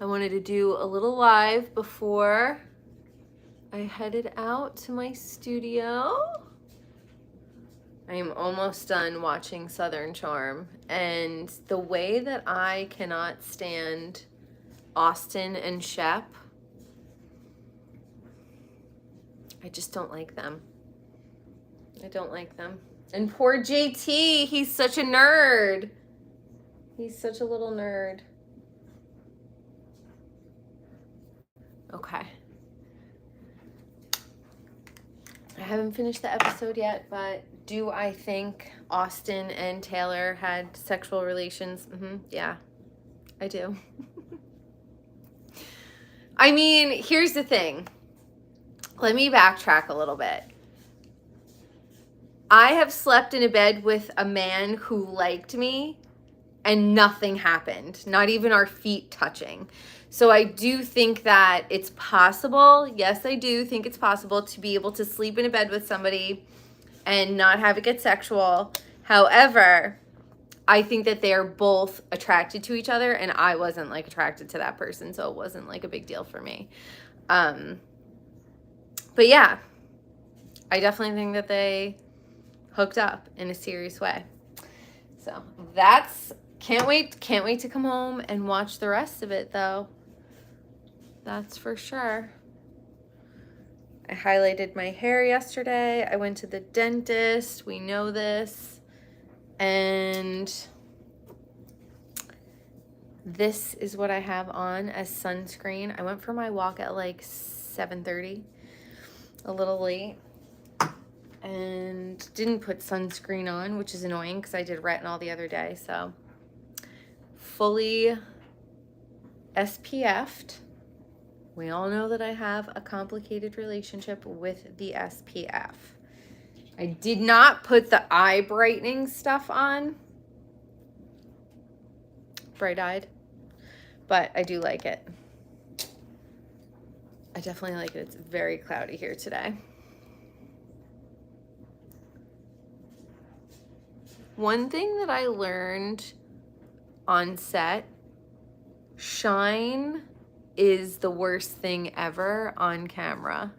I wanted to do a little live before I headed out to my studio. I am almost done watching Southern Charm, and the way that I cannot stand Austin and Shep, I just don't like them. I don't like them. And poor JT, he's such a nerd. He's such a little nerd. Okay. I haven't finished the episode yet, but do I think Austin and Taylor had sexual relations? Yeah, I do. I mean, here's the thing. Let me backtrack a little bit. I have slept in a bed with a man who liked me and nothing happened, not even our feet touching. So I do think that it's possible. Yes, I do think it's possible to be able to sleep in a bed with somebody and not have it get sexual. However, I think that they're both attracted to each other, and I wasn't like attracted to that person, so it wasn't like a big deal for me. But yeah, I definitely think that they hooked up in a serious way. So that's, can't wait to come home and watch the rest of it though. That's for sure. I highlighted my hair yesterday. I went to the dentist. We know this. And this is what I have on as sunscreen. I went for my walk at like 7:30, a little late, and didn't put sunscreen on, which is annoying because I did retinol the other day. So fully SPF'd. We all know that I have a complicated relationship with the SPF. I did not put the eye brightening stuff on. Bright-eyed. But I do like it. I definitely like it. It's very cloudy here today. One thing that I learned on set, shine is the worst thing ever on camera.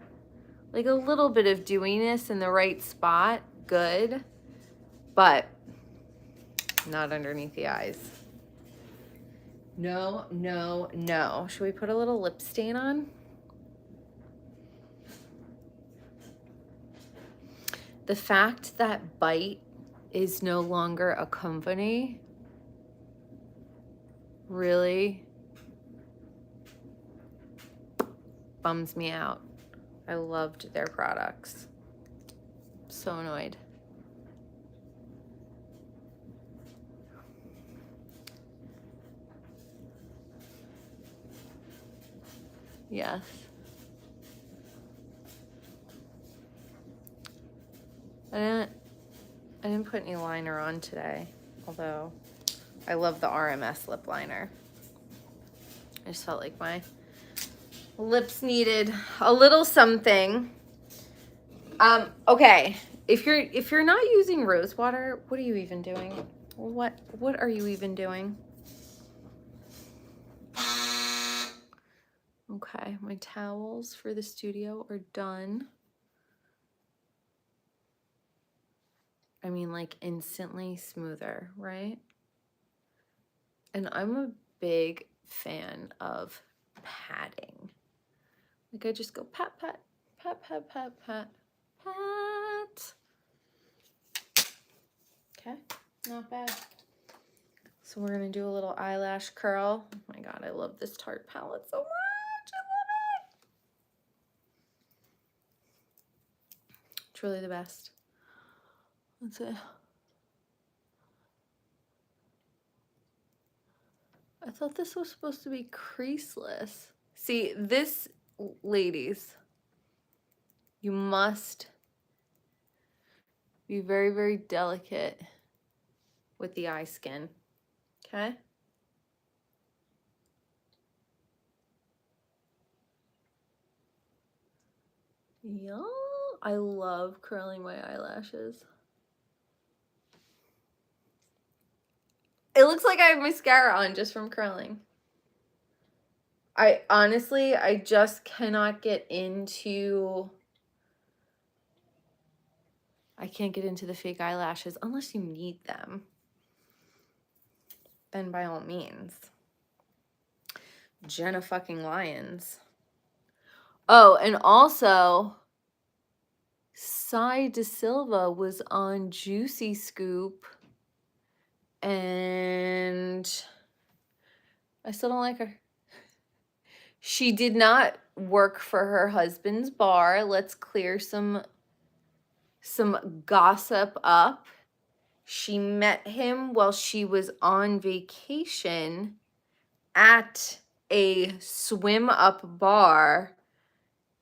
Like a little bit of dewiness in the right spot, good, but not underneath the eyes. No, no, no. Should we put a little lip stain on? The fact that Bite is no longer a company really bums me out. I loved their products. So annoyed. Yes. I didn't put any liner on today, although I love the RMS lip liner. I just felt like my lips needed a little something. Okay, if you're not using rose water, what are you even doing? What are you even doing? Okay, my towels for the studio are done. I mean, like instantly smoother, right? And I'm a big fan of patting. Like I just go pat, pat, pat, pat, pat, pat, pat. Okay, not bad. So we're gonna do a little eyelash curl. Oh my God, I love this Tarte palette so much. I love it. Truly the best. That's it. I thought this was supposed to be creaseless. See, this, ladies, you must be very, very delicate with the eye skin, okay? Yeah, I love curling my eyelashes. It looks like I have mascara on just from curling. I honestly, I just cannot get into, I can't get into the fake eyelashes unless you need them. Then by all means. Jenna fucking Lyons. Oh, and also, Sai De Silva was on Juicy Scoop, and I still don't like her. She did not work for her husband's bar. Let's clear some gossip up. She met him while she was on vacation at a swim up bar,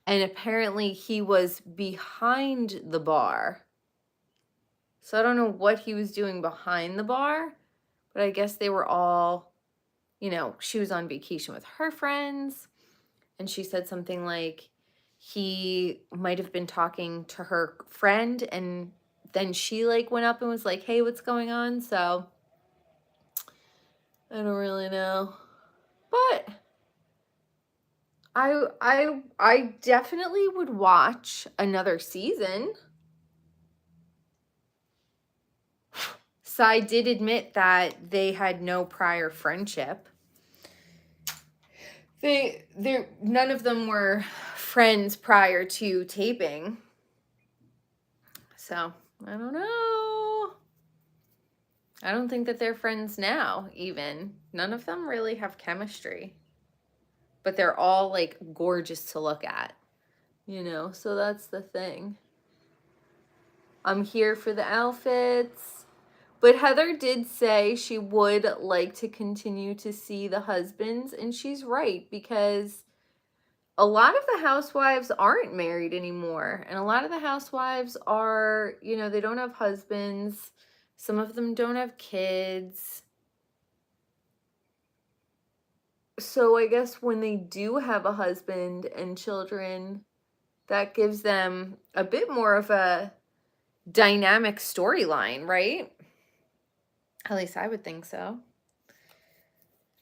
and apparently he was behind the bar. So I don't know what he was doing behind the bar, but I guess they were all, you know, she was on vacation with her friends, and she said something like he might have been talking to her friend, and then she like went up and was like, "Hey, what's going on?" So I don't really know. But I definitely would watch another season. Sai did admit that they had no prior friendship. None of them were friends prior to taping. So, I don't know. I don't think that they're friends now, even. None of them really have chemistry. But they're all, like, gorgeous to look at. You know, so that's the thing. I'm here for the outfits. But Heather did say she would like to continue to see the husbands, and she's right, because a lot of the housewives aren't married anymore, and a lot of the housewives are, you know, they don't have husbands. Some of them don't have kids. So I guess when they do have a husband and children, that gives them a bit more of a dynamic storyline, right? At least I would think so.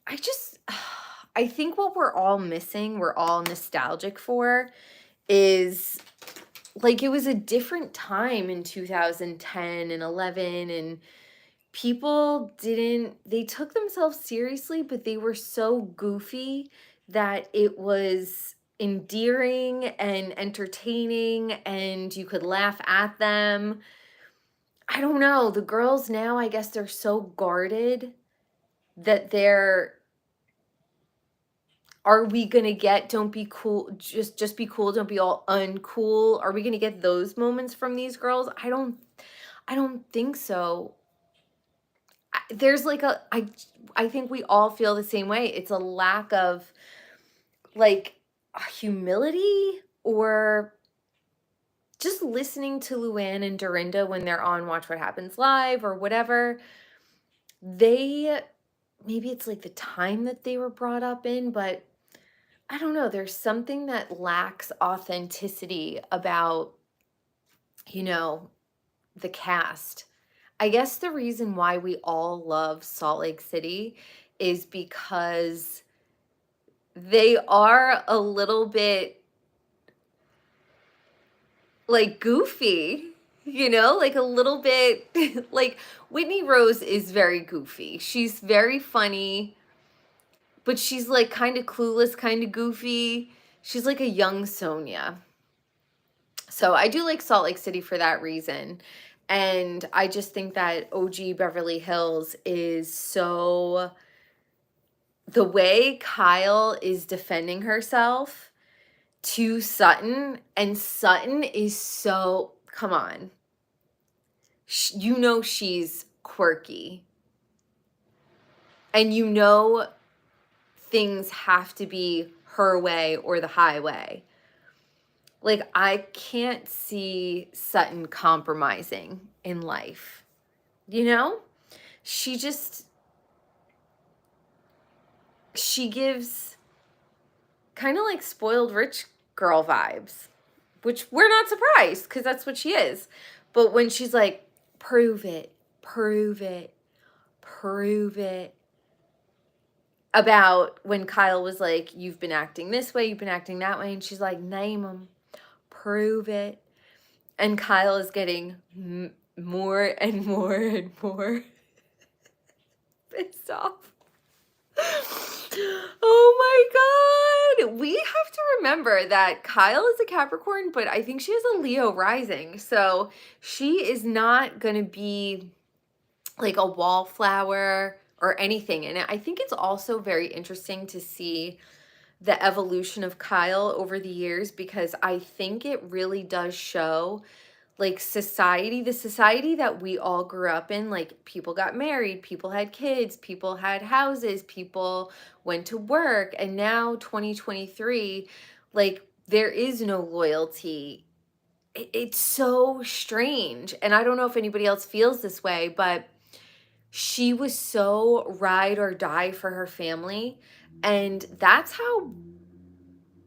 I think what we're all missing, we're all nostalgic for, is like, it was a different time in 2010 and 11, and people they took themselves seriously, but they were so goofy that it was endearing and entertaining, and you could laugh at them. I don't know. The girls now, I guess they're so guarded that are we gonna get don't be cool, just be cool, don't be all uncool? Are we gonna get those moments from these girls? I don't think so. There's like I think we all feel the same way. It's a lack of like humility, or just listening to Luann and Dorinda when they're on Watch What Happens Live or whatever. Maybe it's like the time that they were brought up in, but I don't know. There's something that lacks authenticity about, you know, the cast. I guess the reason why we all love Salt Lake City is because they are a little bit like goofy, you know, like a little bit like Whitney Rose is very goofy. She's very funny, but she's like kind of clueless, kind of goofy. She's like a young Sonia. So I do like Salt Lake City for that reason. And I just think that OG Beverly Hills is so, the way Kyle is defending herself to Sutton, and Sutton is so, come on. You know she's quirky. And you know things have to be her way or the highway. Like, I can't see Sutton compromising in life. You know? She gives kind of like spoiled rich girl vibes, which we're not surprised because that's what she is. But when she's like, prove it, prove it, prove it. about when Kyle was like, you've been acting this way, you've been acting that way. And she's like, name them, prove it. And Kyle is getting more and more and more pissed off. Oh my God. We have to remember that Kyle is a Capricorn, but I think she has a Leo rising. So she is not going to be like a wallflower or anything. And I think it's also very interesting to see the evolution of Kyle over the years, because I think it really does show like society, the society that we all grew up in. Like, people got married, people had kids, people had houses, people went to work. And now 2023, like, there is no loyalty. It's so strange. And I don't know if anybody else feels this way, but she was so ride or die for her family. And that's how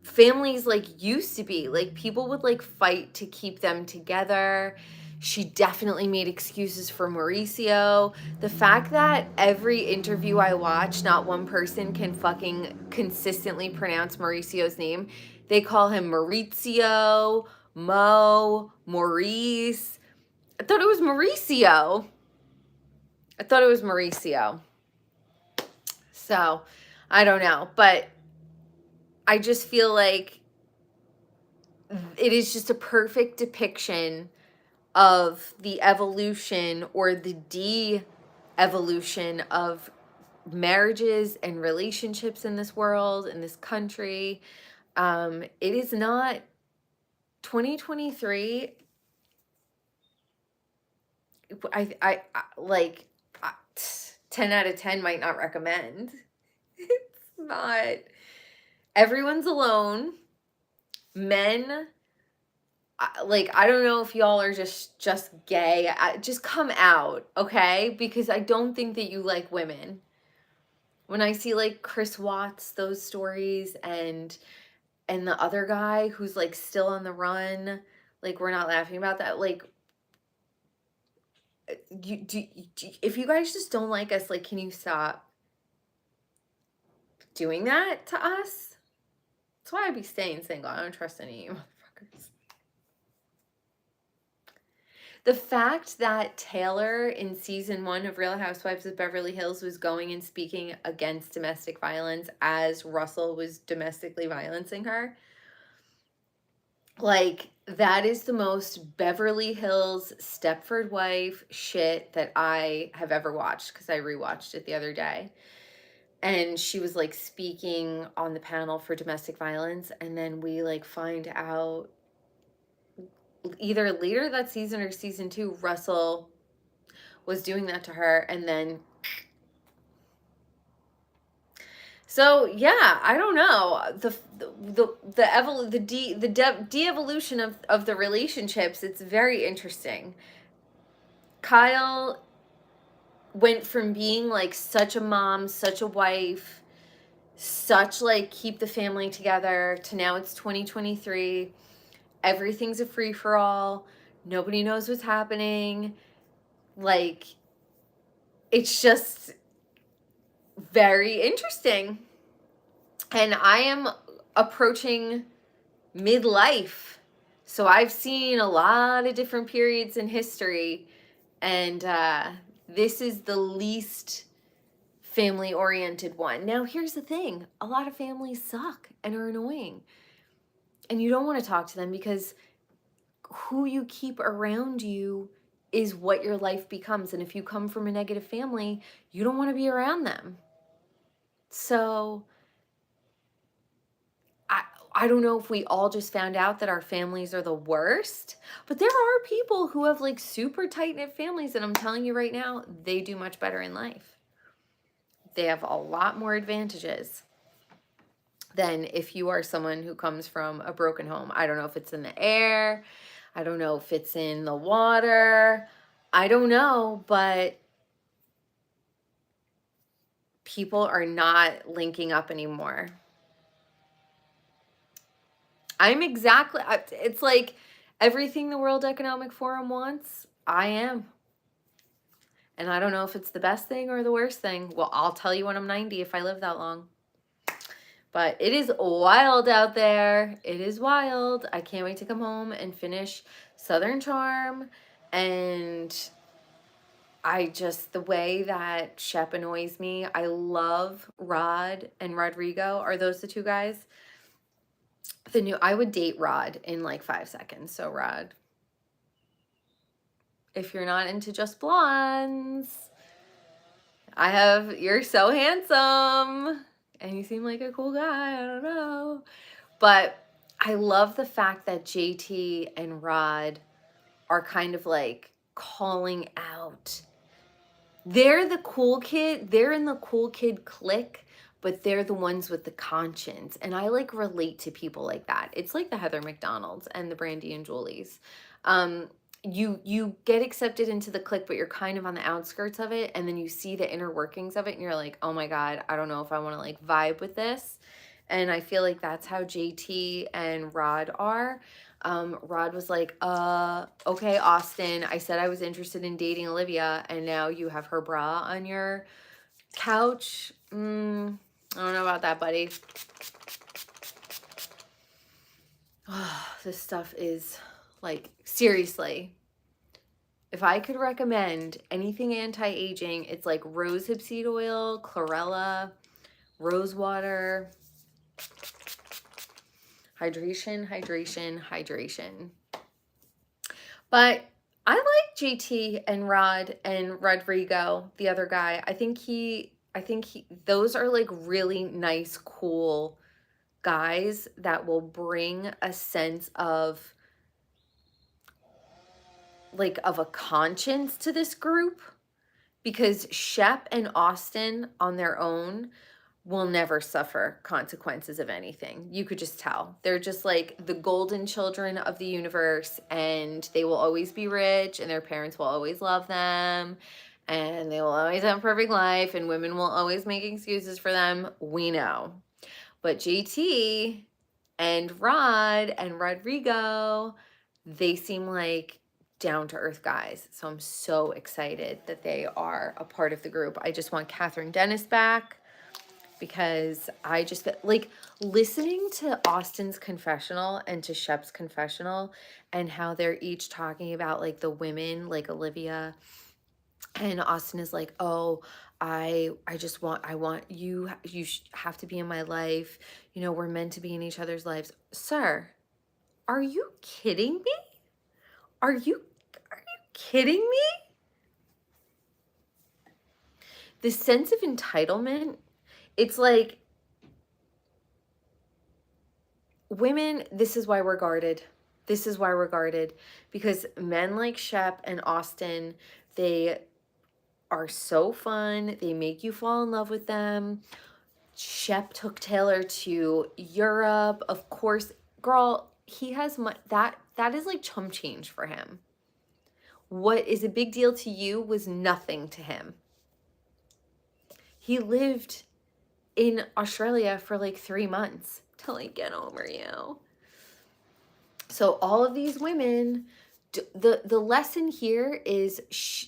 families like used to be. Like, people would like fight to keep them together. She definitely made excuses for Mauricio. The fact that every interview I watch, not one person can fucking consistently pronounce Mauricio's name. They call him Maurizio, Mo, Maurice. I thought it was Mauricio. So, I don't know. But I just feel like it is just a perfect depiction of the evolution or the de-evolution of marriages and relationships in this world, in this country. It is not 2023. I like 10 out of 10 might not recommend. It's not. Everyone's alone. Men, like, I don't know if y'all are just gay. Just come out, okay? Because I don't think that you like women. When I see like Chris Watts, those stories, and the other guy who's like still on the run, like, we're not laughing about that. Like, if you guys just don't like us, like, can you stop doing that to us? That's why I be staying single. I don't trust any of you motherfuckers. The fact that Taylor in season 1 of Real Housewives of Beverly Hills was going and speaking against domestic violence as Russell was domestically violencing her, like, that is the most Beverly Hills Stepford wife shit that I have ever watched, because I rewatched it the other day. And she was like speaking on the panel for domestic violence, and then we like find out either later that season or season 2, Russell was doing that to her. And then, so yeah, I don't know, the de-evolution of the relationships. It's very interesting. Kyle went from being like such a mom, such a wife, such like keep the family together, to now it's 2023. Everything's a free-for-all. Nobody knows what's happening. Like, it's just very interesting. And I am approaching midlife. So I've seen a lot of different periods in history. And this is the least family-oriented one. Now, here's the thing. A lot of families suck and are annoying. And you don't want to talk to them, because who you keep around you is what your life becomes. And if you come from a negative family, you don't want to be around them. So I don't know if we all just found out that our families are the worst, but there are people who have like super tight-knit families, and I'm telling you right now, they do much better in life. They have a lot more advantages than if you are someone who comes from a broken home. I don't know if it's in the air. I don't know if it's in the water. I don't know, but people are not linking up anymore. It's like everything the World Economic Forum wants, I am. And I don't know if it's the best thing or the worst thing. Well, I'll tell you when I'm 90 if I live that long. But it is wild out there. It is wild. I can't wait to come home and finish Southern Charm. And the way that Shep annoys me, I love Rod and Rodrigo. Are those the two guys? I would date Rod in like 5 seconds. So Rod, if you're not into just blondes, you're so handsome and you seem like a cool guy. I don't know. But I love the fact that JT and Rod are kind of like calling out. They're the cool kid. They're in the cool kid clique, but they're the ones with the conscience. And I like relate to people like that. It's like the Heather McDonald's and the Brandy and Julie's. You get accepted into the clique, but you're kind of on the outskirts of it, and then you see the inner workings of it, and you're like, oh my God, I don't know if I want to like vibe with this. And I feel like that's how JT and Rod are. Rod was like, okay, Austin, I said I was interested in dating Olivia, and now you have her bra on your couch. I don't know about that, buddy. This stuff is like, seriously. If I could recommend anything anti-aging, it's like rosehip seed oil, chlorella, rose water. Hydration, hydration, hydration. But I like JT and Rod and Rodrigo, the other guy. I think those are like really nice, cool guys that will bring a sense of like of a conscience to this group, because Shep and Austin on their own will never suffer consequences of anything. You could just tell. They're just like the golden children of the universe, and they will always be rich, and their parents will always love them, and they will always have a perfect life, and women will always make excuses for them. We know. But JT and Rod and Rodrigo, they seem like down-to-earth guys. So I'm so excited that they are a part of the group. I just want Catherine Dennis back, because I just like listening to Austin's confessional and to Shep's confessional, and how they're each talking about like the women, like Olivia, and Austin is like, oh, I want you have to be in my life, we're meant to be in each other's lives. Sir, are you kidding me? Are you kidding me? The sense of entitlement, it's like, women, this is why we're guarded. This is why we're guarded. Because men like Shep and Austin, they are so fun. They make you fall in love with them. Shep took Taylor to Europe. Of course, girl, he has that is like chump change for him. What is a big deal to you was nothing to him. He lived in Australia for like 3 months to like get over you. So all of these women, the lesson here is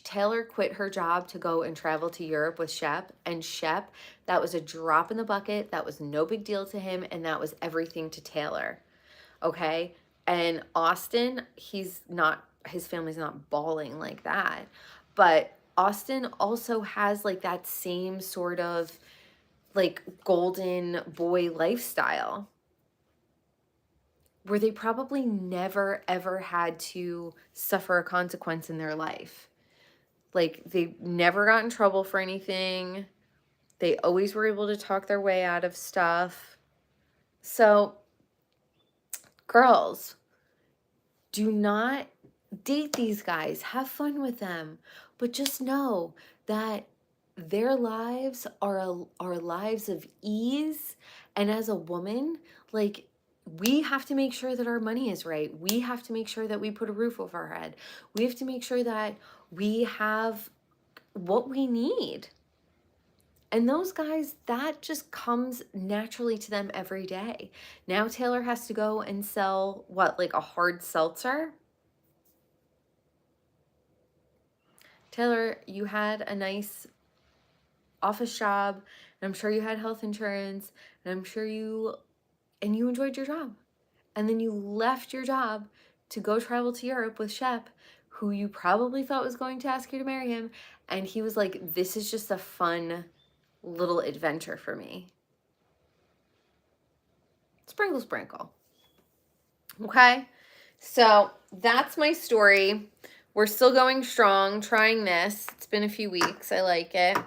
Taylor quit her job to go and travel to Europe with Shep, and Shep, that was a drop in the bucket. That was no big deal to him, and that was everything to Taylor. Okay? And Austin, his family's not bawling like that. But Austin also has like that same sort of like golden boy lifestyle, where they probably never ever had to suffer a consequence in their life. Like, they never got in trouble for anything. They always were able to talk their way out of stuff. So, girls, do not date these guys. Have fun with them. But just know that their lives are lives of ease. And as a woman, like, we have to make sure that our money is right. We have to make sure that we put a roof over our head. We have to make sure that we have what we need. And those guys, that just comes naturally to them every day. Now Taylor has to go and sell, what, like a hard seltzer? Taylor, you had a nice office job, and I'm sure you had health insurance, and I'm sure you enjoyed your job. And then you left your job to go travel to Europe with Shep, who you probably thought was going to ask you to marry him. And he was like, this is just a fun little adventure for me. Sprinkle, sprinkle. Okay? So that's my story. We're still going strong, trying this. It's been a few weeks. I like it.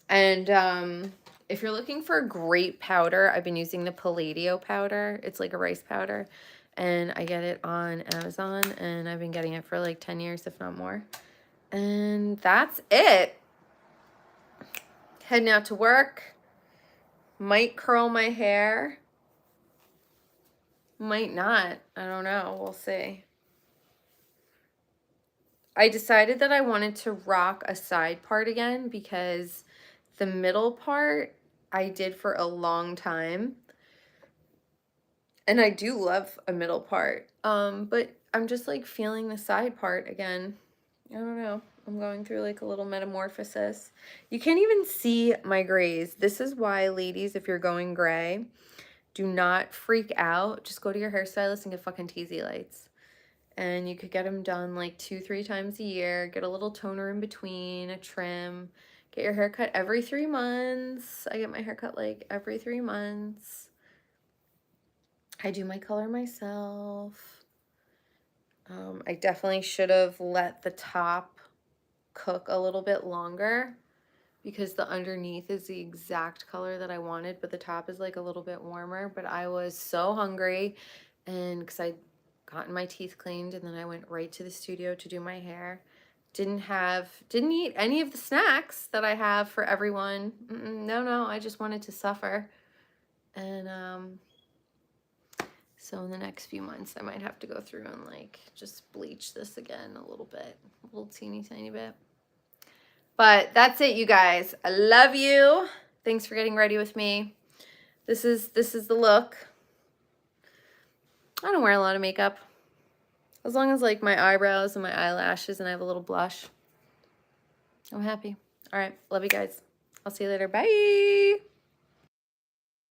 And if you're looking for a great powder, I've been using the Palladio powder. It's like a rice powder. And I get it on Amazon. And I've been getting it for like 10 years, if not more. And that's it. Heading out to work. Might curl my hair. Might not. I don't know. We'll see. I decided that I wanted to rock a side part again because the middle part I did for a long time. And I do love a middle part. But I'm just like feeling the side part again. I don't know. I'm going through like a little metamorphosis. You can't even see my grays. This is why, ladies, if you're going gray, do not freak out. Just go to your hairstylist and get fucking teasy lights. And you could get them done like 2-3 times a year. Get a little toner in between, a trim. Get your hair cut every 3 months. I get my hair cut like every 3 months. I do my color myself. I definitely should have let the top cook a little bit longer because the underneath is the exact color that I wanted, but the top is like a little bit warmer. But I was so hungry, and because I'd gotten my teeth cleaned and then I went right to the studio to do my hair. Didn't eat any of the snacks that I have for everyone. No, I just wanted to suffer. And so in the next few months, I might have to go through and like just bleach this again a little bit, a little teeny tiny bit. But that's it, you guys. I love you. Thanks for getting ready with me. This is the look. I don't wear a lot of makeup. As long as like my eyebrows and my eyelashes and I have a little blush, I'm happy. All right. Love you guys. I'll see you later. Bye.